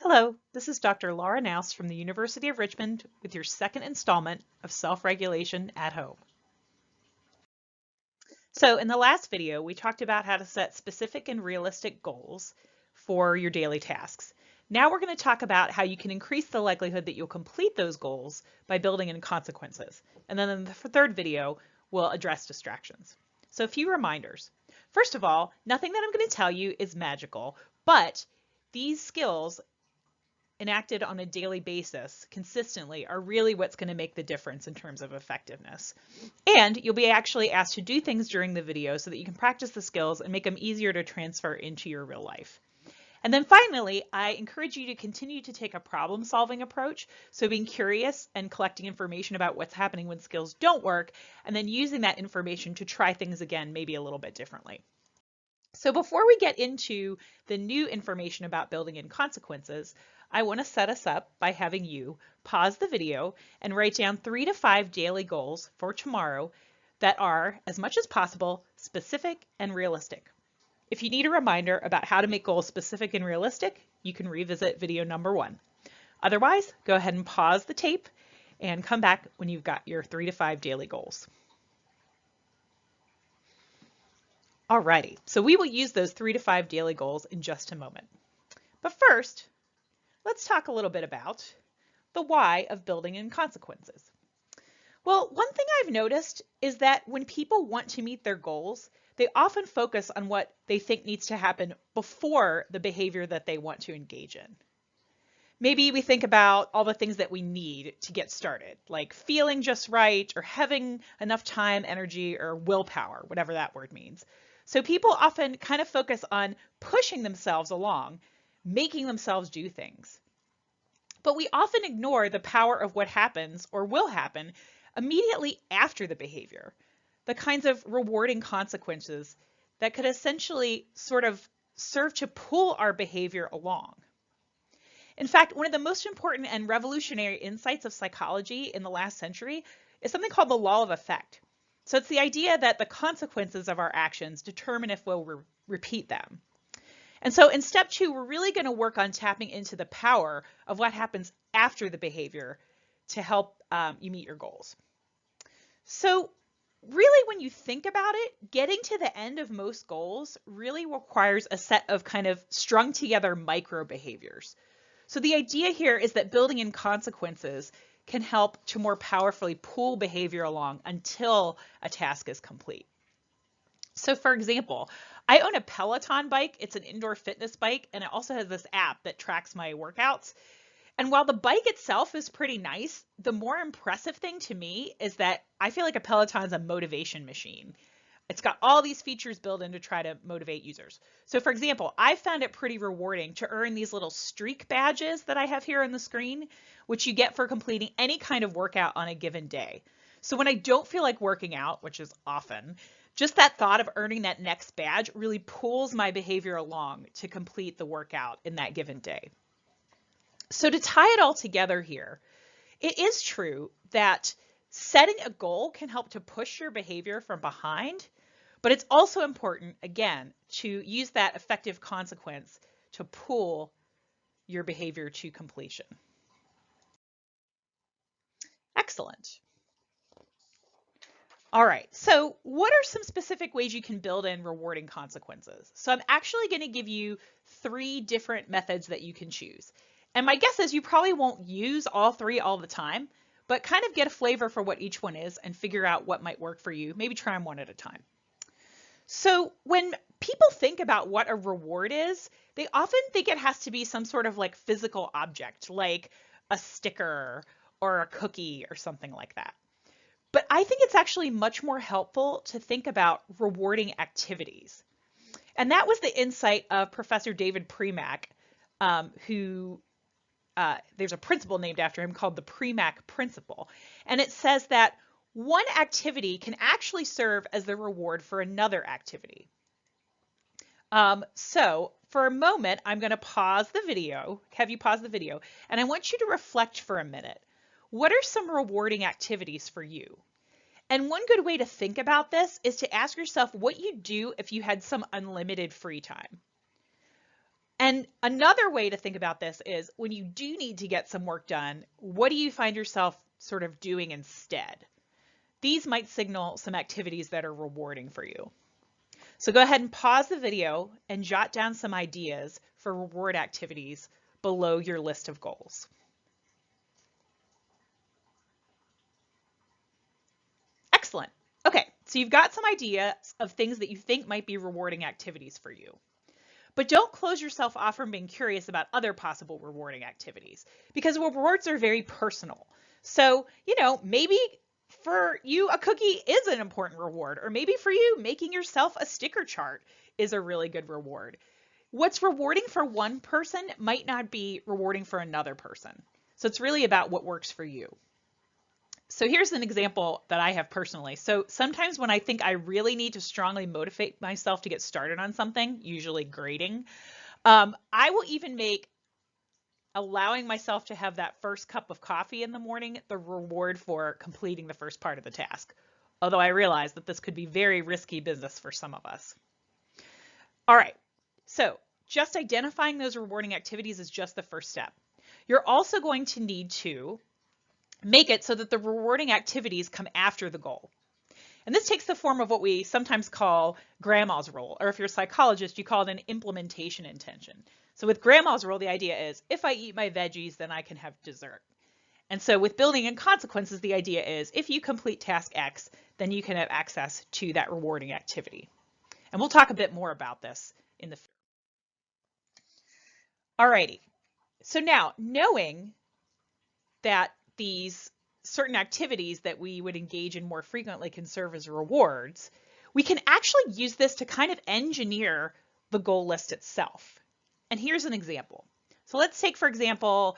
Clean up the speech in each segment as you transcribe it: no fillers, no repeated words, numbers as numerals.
Hello, this is Dr. Laura Naus from the University of Richmond with your second installment of Self-Regulation at Home. So in the last video, we talked about how to set specific and realistic goals for your daily tasks. Now we're going to talk about how you can increase the likelihood that you'll complete those goals by building in consequences. And then in the third video, we'll address distractions. So a few reminders. First of all, nothing that I'm going to tell you is magical, but these skills enacted on a daily basis consistently are really what's going to make the difference in terms of effectiveness. And you'll be actually asked to do things during the video so that you can practice the skills and make them easier to transfer into your real life. And then finally, I encourage you to continue to take a problem-solving approach, so being curious and collecting information about what's happening when skills don't work, and then using that information to try things again, maybe a little bit differently. So before we get into the new information about building in consequences, I want to set us up by having you pause the video and write down 3 to 5 daily goals for tomorrow that are, as much as possible, specific and realistic. If you need a reminder about how to make goals specific and realistic, you can revisit video number 1. Otherwise, go ahead and pause the tape and come back when you've got your 3 to 5 daily goals. Alrighty, so we will use those 3 to 5 daily goals in just a moment. But first, let's talk a little bit about the why of building in consequences. Well, one thing I've noticed is that when people want to meet their goals, they often focus on what they think needs to happen before the behavior that they want to engage in. Maybe we think about all the things that we need to get started, like feeling just right or having enough time, energy, or willpower, whatever that word means. So people often kind of focus on pushing themselves along, making themselves do things. But we often ignore the power of what happens or will happen immediately after the behavior, the kinds of rewarding consequences that could essentially sort of serve to pull our behavior along. In fact, one of the most important and revolutionary insights of psychology in the last century is something called the law of effect. So it's the idea that the consequences of our actions determine if we'll repeat them. And so in step 2, we're really going to work on tapping into the power of what happens after the behavior to help you meet your goals. So really, when you think about it, getting to the end of most goals really requires a set of kind of strung together micro behaviors. So the idea here is that building in consequences can help to more powerfully pull behavior along until a task is complete. So for example, I own a Peloton bike. It's an indoor fitness bike, and it also has this app that tracks my workouts. And while the bike itself is pretty nice, the more impressive thing to me is that I feel like a Peloton's a motivation machine. It's got all these features built in to try to motivate users. So for example, I found it pretty rewarding to earn these little streak badges that I have here on the screen, which you get for completing any kind of workout on a given day. So when I don't feel like working out, which is often, just that thought of earning that next badge really pulls my behavior along to complete the workout in that given day. So to tie it all together here, it is true that setting a goal can help to push your behavior from behind, but it's also important, again, to use that effective consequence to pull your behavior to completion. Excellent. All right, so what are some specific ways you can build in rewarding consequences? So I'm actually going to give you 3 different methods that you can choose. And my guess is you probably won't use all 3 all the time, but kind of get a flavor for what each one is and figure out what might work for you. Maybe try them one at a time. So when people think about what a reward is, they often think it has to be some sort of like physical object, like a sticker or a cookie or something like that. But I think it's actually much more helpful to think about rewarding activities. And that was the insight of Professor David Premack, who there's a principle named after him called the Premack Principle. And it says that one activity can actually serve as the reward for another activity. So for a moment, I'm going to pause the video, have you pause the video, and I want you to reflect for a minute. What are some rewarding activities for you? And one good way to think about this is to ask yourself what you'd do if you had some unlimited free time. And another way to think about this is when you do need to get some work done, what do you find yourself sort of doing instead? These might signal some activities that are rewarding for you. So go ahead and pause the video and jot down some ideas for reward activities below your list of goals. Excellent. Okay, so you've got some ideas of things that you think might be rewarding activities for you. But don't close yourself off from being curious about other possible rewarding activities because rewards are very personal. So, maybe for you, a cookie is an important reward, or maybe for you, making yourself a sticker chart is a really good reward. What's rewarding for one person might not be rewarding for another person. So it's really about what works for you. So here's an example that I have personally. So sometimes when I think I really need to strongly motivate myself to get started on something, usually grading, I will even make allowing myself to have that first cup of coffee in the morning the reward for completing the first part of the task. Although I realize that this could be very risky business for some of us. All right, so just identifying those rewarding activities is just the first step. You're also going to need to make it so that the rewarding activities come after the goal. And this takes the form of what we sometimes call Grandma's rule, or if you're a psychologist, you call it an implementation intention. So with Grandma's rule, the idea is if I eat my veggies, then I can have dessert. And so with building in consequences, the idea is if you complete task X, then you can have access to that rewarding activity. And we'll talk a bit more about this in the future. Alrighty, so now knowing that these certain activities that we would engage in more frequently can serve as rewards, we can actually use this to kind of engineer the goal list itself. And here's an example. So let's take, for example,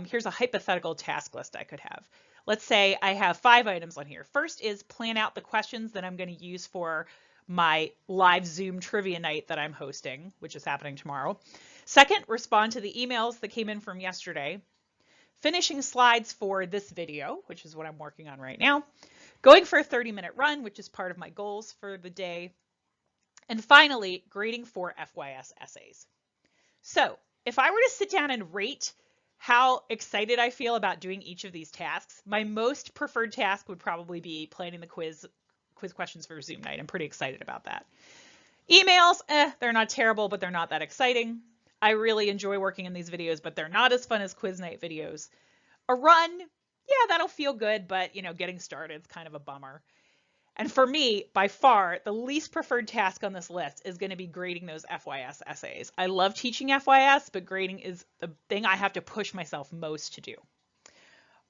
here's a hypothetical task list I could have. Let's say I have 5 items on here. First is plan out the questions that I'm going to use for my live Zoom trivia night that I'm hosting, which is happening tomorrow. Second, respond to the emails that came in from yesterday. Finishing slides for this video, which is what I'm working on right now. Going for a 30-minute run, which is part of my goals for the day. And finally, grading 4 FYS essays. So if I were to sit down and rate how excited I feel about doing each of these tasks, my most preferred task would probably be planning the quiz questions for Zoom night. I'm pretty excited about that. Emails, they're not terrible, but they're not that exciting. I really enjoy working in these videos, but they're not as fun as quiz night videos. A run, yeah, that'll feel good, but getting started is kind of a bummer. And for me, by far, the least preferred task on this list is going to be grading those FYS essays. I love teaching FYS, but grading is the thing I have to push myself most to do.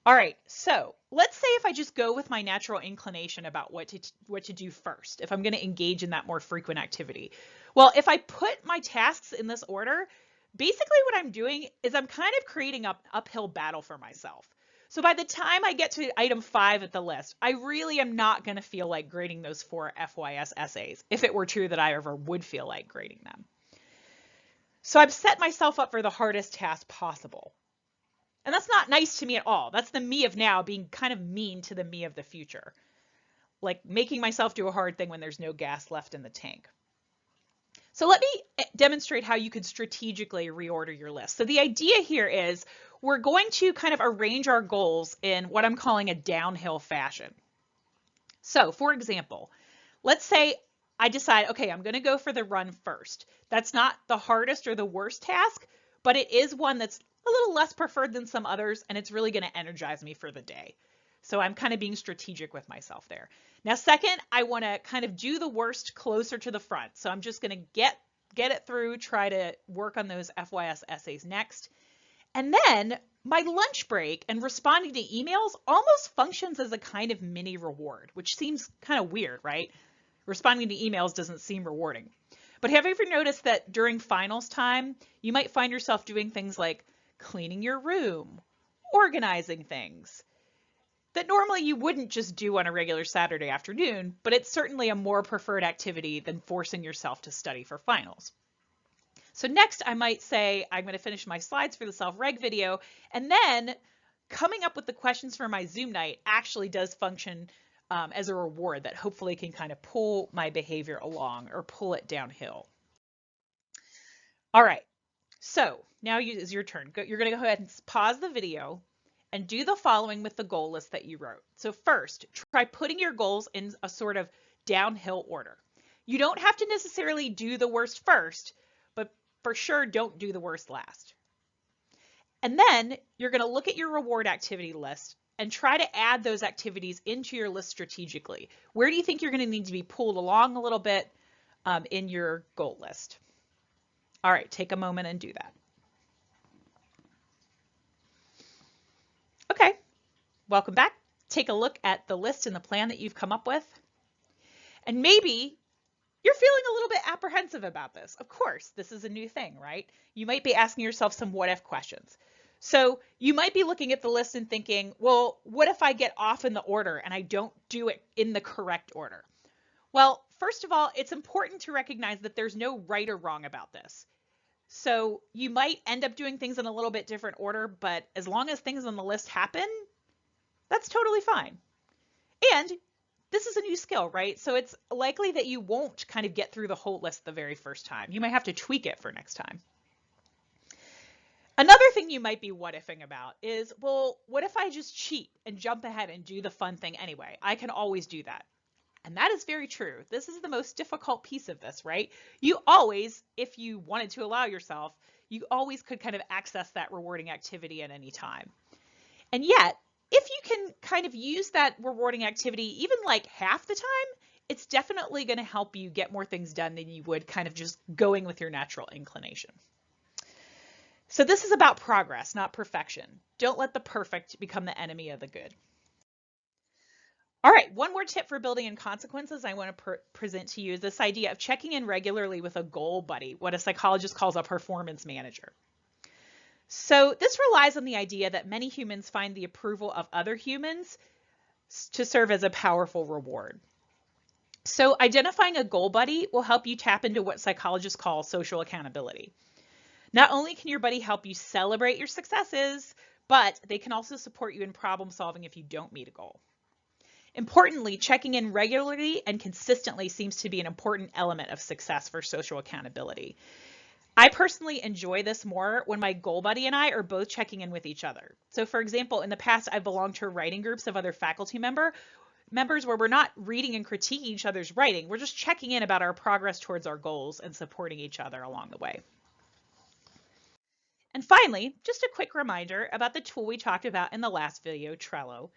All right, so let's say if I just go with my natural inclination about what to do first, if I'm going to engage in that more frequent activity. Well, if I put my tasks in this order, basically what I'm doing is I'm kind of creating an uphill battle for myself. So by the time I get to item 5 at the list, I really am not going to feel like grading those 4 FYS essays, if it were true that I ever would feel like grading them. So I've set myself up for the hardest task possible. And that's not nice to me at all. That's the me of now being kind of mean to the me of the future. Like making myself do a hard thing when there's no gas left in the tank. So let me demonstrate how you could strategically reorder your list. So the idea here is we're going to kind of arrange our goals in what I'm calling a downhill fashion. So for example, let's say I decide, okay, I'm going to go for the run first. That's not the hardest or the worst task, but it is one that's a little less preferred than some others, and it's really going to energize me for the day. So I'm kind of being strategic with myself there. Now, second, I want to kind of do the worst closer to the front. So I'm just going to get it through, try to work on those FYS essays next. And then my lunch break and responding to emails almost functions as a kind of mini reward, which seems kind of weird, right? Responding to emails doesn't seem rewarding. But have you ever noticed that during finals time, you might find yourself doing things like cleaning your room, organizing things that normally you wouldn't just do on a regular Saturday afternoon, but it's certainly a more preferred activity than forcing yourself to study for finals. So next I might say, I'm going to finish my slides for the self-reg video, and then coming up with the questions for my Zoom night actually does function as a reward that hopefully can kind of pull my behavior along or pull it downhill. All right. So now is your turn. You're going to go ahead and pause the video and do the following with the goal list that you wrote. So first, try putting your goals in a sort of downhill order. You don't have to necessarily do the worst first, but for sure don't do the worst last. And then you're going to look at your reward activity list and try to add those activities into your list strategically. Where do you think you're going to need to be pulled along a little bit in your goal list? All right, take a moment and do that. Okay, welcome back. Take a look at the list and the plan that you've come up with. And maybe you're feeling a little bit apprehensive about this. Of course, this is a new thing, right? You might be asking yourself some what if questions. So you might be looking at the list and thinking, well, what if I get off in the order and I don't do it in the correct order? Well, first of all, it's important to recognize that there's no right or wrong about this. So you might end up doing things in a little bit different order, but as long as things on the list happen, that's totally fine. And this is a new skill, right? So it's likely that you won't kind of get through the whole list the very first time. You might have to tweak it for next time. Another thing you might be what-ifing about is, well, what if I just cheat and jump ahead and do the fun thing anyway? I can always do that. And that is very true. This is the most difficult piece of this, right? You always, if you wanted to allow yourself, you always could kind of access that rewarding activity at any time. And yet, if you can kind of use that rewarding activity even like half the time, it's definitely going to help you get more things done than you would kind of just going with your natural inclination. So this is about progress, not perfection. Don't let the perfect become the enemy of the good. All right, one more tip for building in consequences I want to present to you is this idea of checking in regularly with a goal buddy, what a psychologist calls a performance manager. So this relies on the idea that many humans find the approval of other humans to serve as a powerful reward. So identifying a goal buddy will help you tap into what psychologists call social accountability. Not only can your buddy help you celebrate your successes, but they can also support you in problem solving if you don't meet a goal. Importantly, checking in regularly and consistently seems to be an important element of success for social accountability. I personally enjoy this more when my goal buddy and I are both checking in with each other. So for example, in the past, I've belonged to writing groups of other faculty members where we're not reading and critiquing each other's writing. We're just checking in about our progress towards our goals and supporting each other along the way. And finally, just a quick reminder about the tool we talked about in the last video, Trello.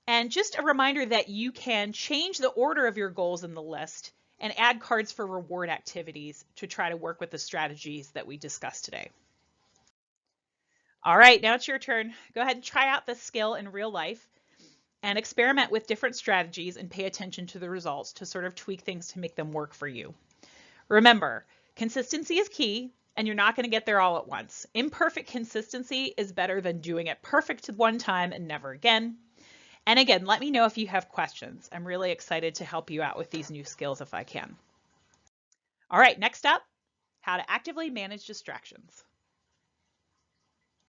And just a reminder that you can change the order of your goals in the list and add cards for reward activities to try to work with the strategies that we discussed today. All right, now it's your turn. Go ahead and try out this skill in real life and experiment with different strategies and pay attention to the results to sort of tweak things to make them work for you. Remember, consistency is key, and you're not going to get there all at once. Imperfect consistency is better than doing it perfect one time and never again. And again, let me know if you have questions. I'm really excited to help you out with these new skills if I can. All right, next up, how to actively manage distractions.